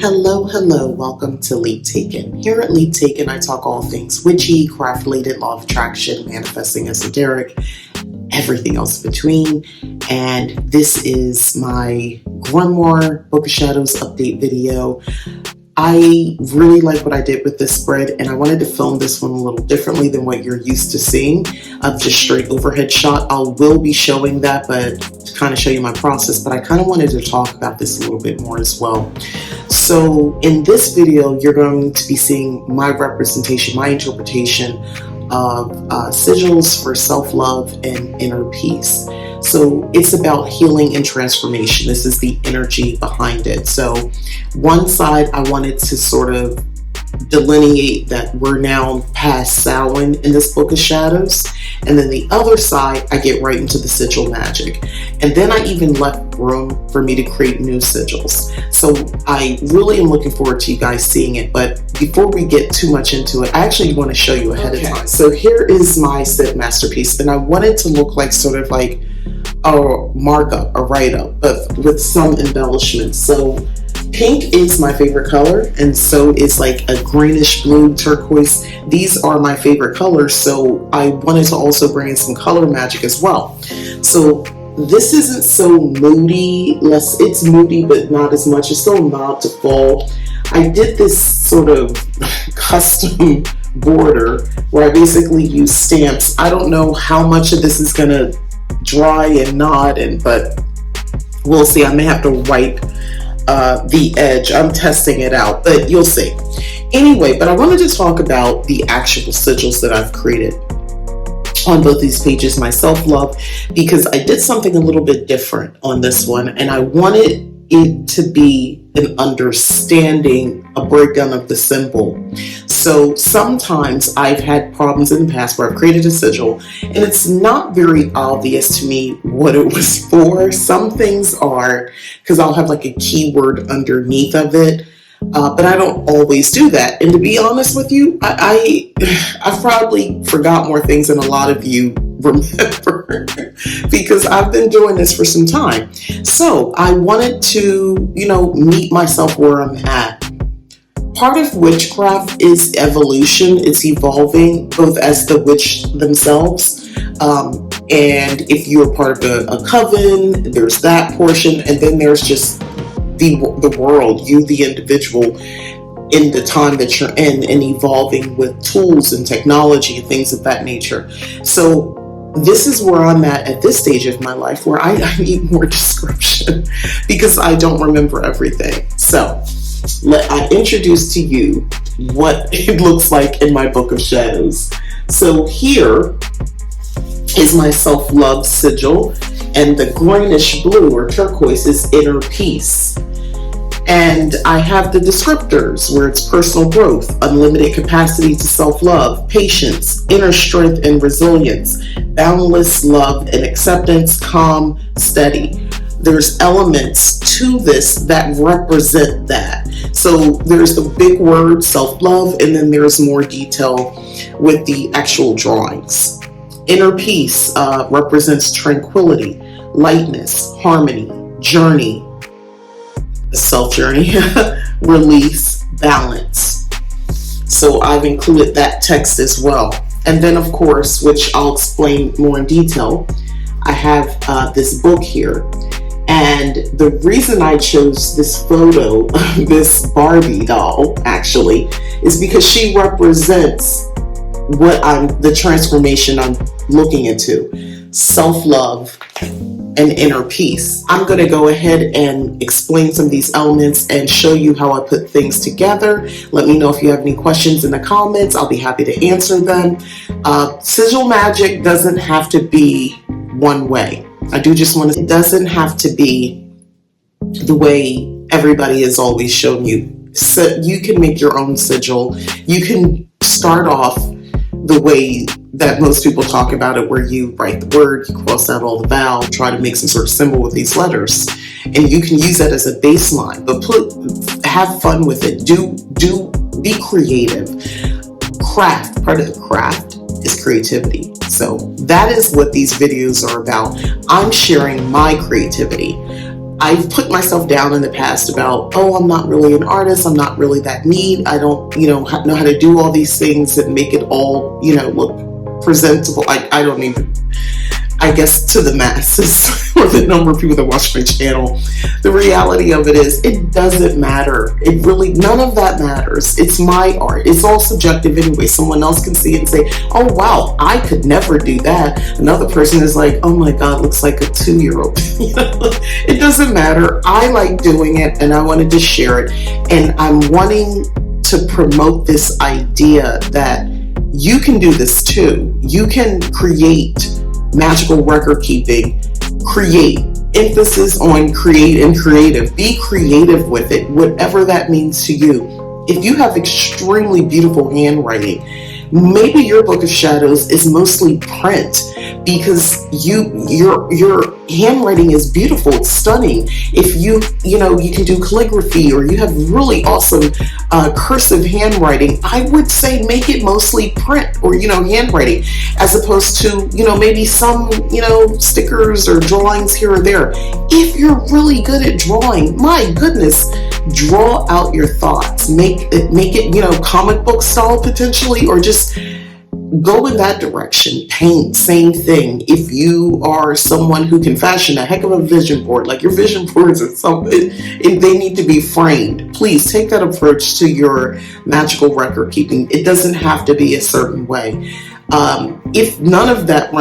Hello, welcome to Leap Taken. Here at Leap Taken, I talk all things witchy, craft related, law of attraction, manifesting, esoteric, everything else in between. And this is my Grimoire Book of Shadows update video. I really like what I did with this spread, and I wanted to film this one a little differently than what you're used to seeing of just straight overhead shot. I will be showing that, but to kind of show you my process, but I kind of wanted to talk about this a little bit more as well. So in this video, you're going to be seeing my representation, my interpretation of sigils for self-love and inner peace. So it's about healing and transformation. This is the energy behind it. So one side, I wanted to sort of delineate that we're now past Samhain in this Book of Shadows. And then the other side, I get right into the sigil magic. And then I even left room for me to create new sigils. So I really am looking forward to you guys seeing it. But before we get too much into it, I actually want to show you ahead of time. So here is my Sith masterpiece. And I want it to look like sort of like a markup, a write-up, but with some embellishments. So pink is my favorite color, and so is like a greenish blue, turquoise. These are my favorite colors, so I wanted to also bring in some color magic as well. So this isn't so moody, it's moody but not as much. It's still not to fall. I did this sort of custom border where I basically use stamps. I don't know how much of this is gonna dry and knot, but we'll see. I may have to wipe the edge. I'm testing it out, but you'll see. Anyway, but I wanted to talk about the actual sigils that I've created on both these pages, my self-love, because I did something a little bit different on this one, and I wanted it to be an understanding, a breakdown of the symbol. So sometimes I've had problems in the past where I've created a sigil and it's not very obvious to me what it was for. Some things are, because I'll have like a keyword underneath of it, but I don't always do that. And to be honest with you, I probably forgot more things than a lot of you remember because I've been doing this for some time. So I wanted to, meet myself where I'm at. Part of witchcraft is evolution. It's evolving both as the witch themselves. And if you're part of a coven, there's that portion. And then there's just the world, you, the individual, in the time that you're in and evolving with tools and technology and things of that nature. So this is where I'm at this stage of my life where I need more description because I don't remember everything. So I introduce to you what it looks like in my Book of Shadows. So here is my self-love sigil, and the greenish blue or turquoise is inner peace. And I have the descriptors where it's personal growth, unlimited capacity to self-love, patience, inner strength and resilience, boundless love and acceptance, calm, steady. There's elements to this that represent that. So there's the big word self-love, and then there's more detail with the actual drawings. Inner peace represents tranquility, lightness, harmony, journey, self-journey, release, balance. So I've included that text as well. And then of course, which I'll explain more in detail, I have this book here. And the reason I chose this photo of this Barbie doll actually is because she represents the transformation I'm looking into, self-love and inner peace. I'm going to go ahead and explain some of these elements and show you how I put things together. Let me know if you have any questions in the comments. I'll be happy to answer them. Sigil magic doesn't have to be one way. It doesn't have to be the way everybody has always shown you. So you can make your own sigil. You can start off the way that most people talk about it, where you write the word, you cross out all the vowels, try to make some sort of symbol with these letters, and you can use that as a baseline. But have fun with it. Be creative. Craft. Part of the craft is creativity. So that is what these videos are about. I'm sharing my creativity. I've put myself down in the past about, oh, I'm not really an artist. I'm not really that neat. I don't, know how to do all these things and make it all, look presentable. I don't even, I guess, to the masses or the number of people that watch my channel. The reality of it is, it doesn't matter. It really, none of that matters. It's my art. It's all subjective anyway. Someone else can see it and say, oh, wow, I could never do that. Another person is like, oh my God, looks like a 2-year-old. It doesn't matter. I like doing it and I wanted to share it. And I'm wanting to promote this idea that you can do this too. You can create magical record keeping, create, emphasis on create and creative. Be creative with it, whatever that means to you. If you have extremely beautiful handwriting, maybe your book of shadows is mostly print because your handwriting is beautiful, it's stunning. If you can do calligraphy, or you have really awesome cursive handwriting, I would say make it mostly print or handwriting, as opposed to maybe some stickers or drawings here or there. If you're really good at drawing, my goodness, draw out your thoughts, make it comic book style potentially, or just go in that direction. Paint, same thing. If you are someone who can fashion a heck of a vision board, like your vision boards or something, if they need to be framed, please take that approach to your magical record keeping. It doesn't have to be a certain way. If none of that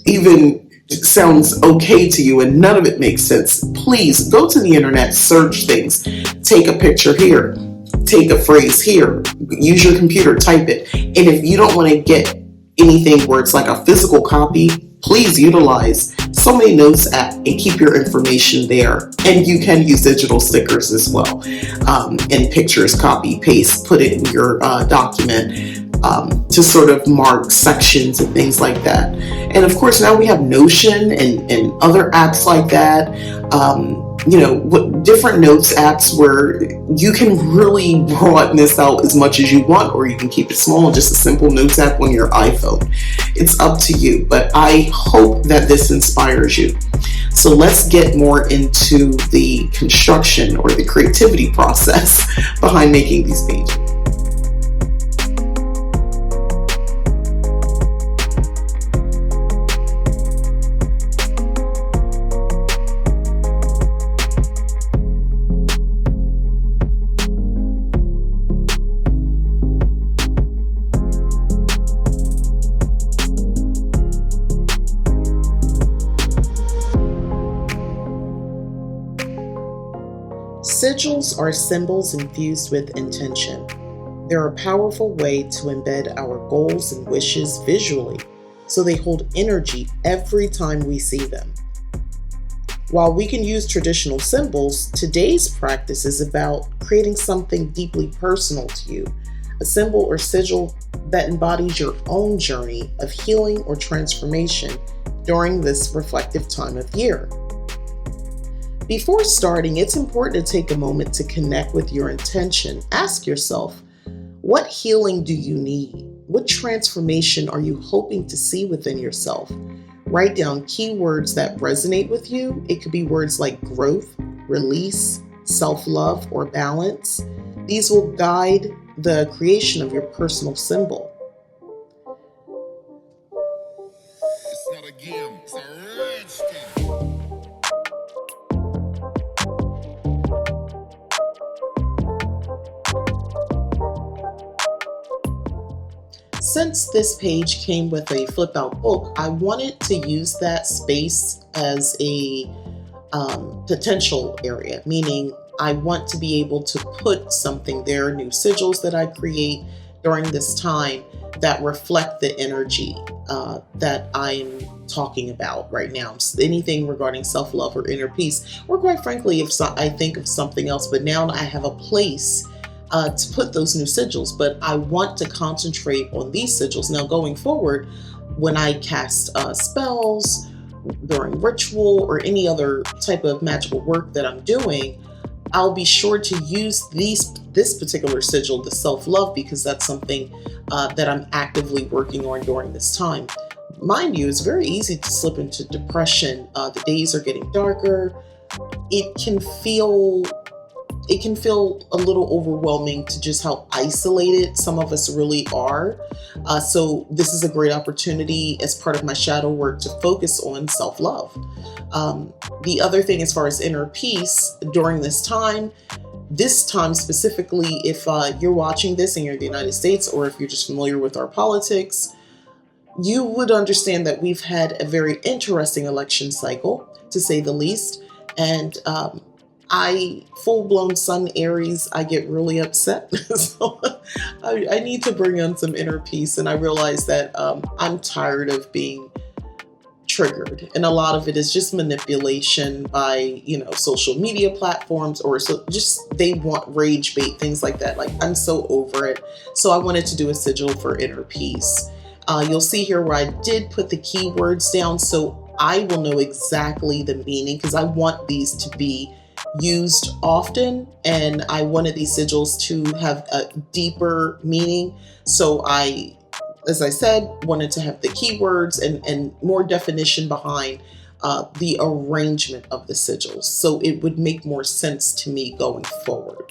even sounds okay to you and none of it makes sense, please go to the internet, search things, take a picture here, take a phrase here, use your computer, type it. And if you don't want to get anything where it's like a physical copy, please utilize So Many Notes app and keep your information there. And you can use digital stickers as well, and pictures, copy, paste, put it in your document to sort of mark sections and things like that. And of course, now we have Notion and other apps like that. Different notes apps where you can really broaden this out as much as you want, or you can keep it small, just a simple notes app on your iPhone. It's up to you, but I hope that this inspires you. So let's get more into the construction or the creativity process behind making these pages. Sigils are symbols infused with intention. They're a powerful way to embed our goals and wishes visually, so they hold energy every time we see them. While we can use traditional symbols, today's practice is about creating something deeply personal to you, a symbol or sigil that embodies your own journey of healing or transformation during this reflective time of year. Before starting, it's important to take a moment to connect with your intention. Ask yourself, what healing do you need? What transformation are you hoping to see within yourself? Write down keywords that resonate with you. It could be words like growth, release, self-love, or balance. These will guide the creation of your personal symbol. It's not a game, it's a rich thing. Since this page came with a flip out book, I wanted to use that space as a potential area, meaning I want to be able to put something there, new sigils that I create during this time that reflect the energy that I'm talking about right now. Anything regarding self-love or inner peace, or quite frankly, if I think of something else, but now I have a place to put those new sigils, but I want to concentrate on these sigils. Now going forward, when I cast spells during ritual or any other type of magical work that I'm doing, I'll be sure to use this particular sigil, the self-love, because that's something that I'm actively working on during this time. mind you, it's very easy to slip into depression. The days are getting darker. It can feel it can feel a little overwhelming to just how isolated some of us really are. So this is a great opportunity as part of my shadow work to focus on self-love. The other thing, as far as inner peace during this time specifically, if you're watching this and you're in the United States, or if you're just familiar with our politics, you would understand that we've had a very interesting election cycle, to say the least. And I, full blown Sun Aries, I get really upset. So I need to bring on some inner peace. And I realize that I'm tired of being triggered. And a lot of it is just manipulation by, social media platforms, or so just they want rage bait, things like that. Like, I'm so over it. So I wanted to do a sigil for inner peace. You'll see here where I did put the keywords down, so I will know exactly the meaning, because I want these to be used often, and I wanted these sigils to have a deeper meaning. So I, as I said, wanted to have the keywords and more definition behind the arrangement of the sigils, so it would make more sense to me going forward.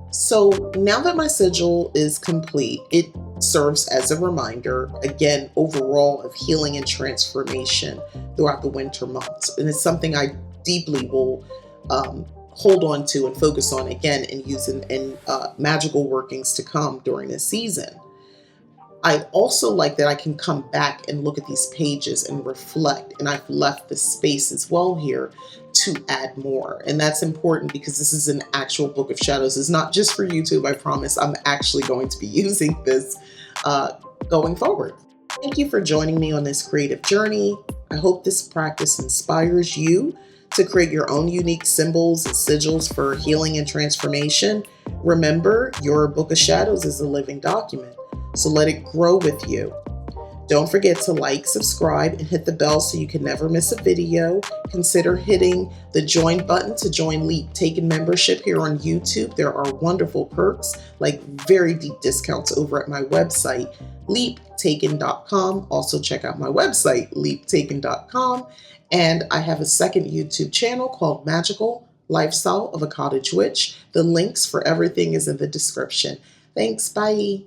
So now that my sigil is complete, it serves as a reminder, again, overall, of healing and transformation throughout the winter months. And it's something I deeply will hold on to and focus on again and use in magical workings to come during this season. I also like that I can come back and look at these pages and reflect, and I've left the space as well here to add more. And that's important because this is an actual book of shadows. It's not just for YouTube, I promise. I'm actually going to be using this going forward. Thank you for joining me on this creative journey. I hope this practice inspires you to create your own unique symbols and sigils for healing and transformation. Remember, your book of shadows is a living document, so let it grow with you. Don't forget to like, subscribe, and hit the bell so you can never miss a video. Consider hitting the join button to join Leap Taken membership here on YouTube. There are wonderful perks like very deep discounts over at my website, leaptaken.com. Also check out my website, leaptaken.com. And I have a second YouTube channel called Magical Lifestyle of a Cottage Witch. The links for everything is in the description. Thanks, bye.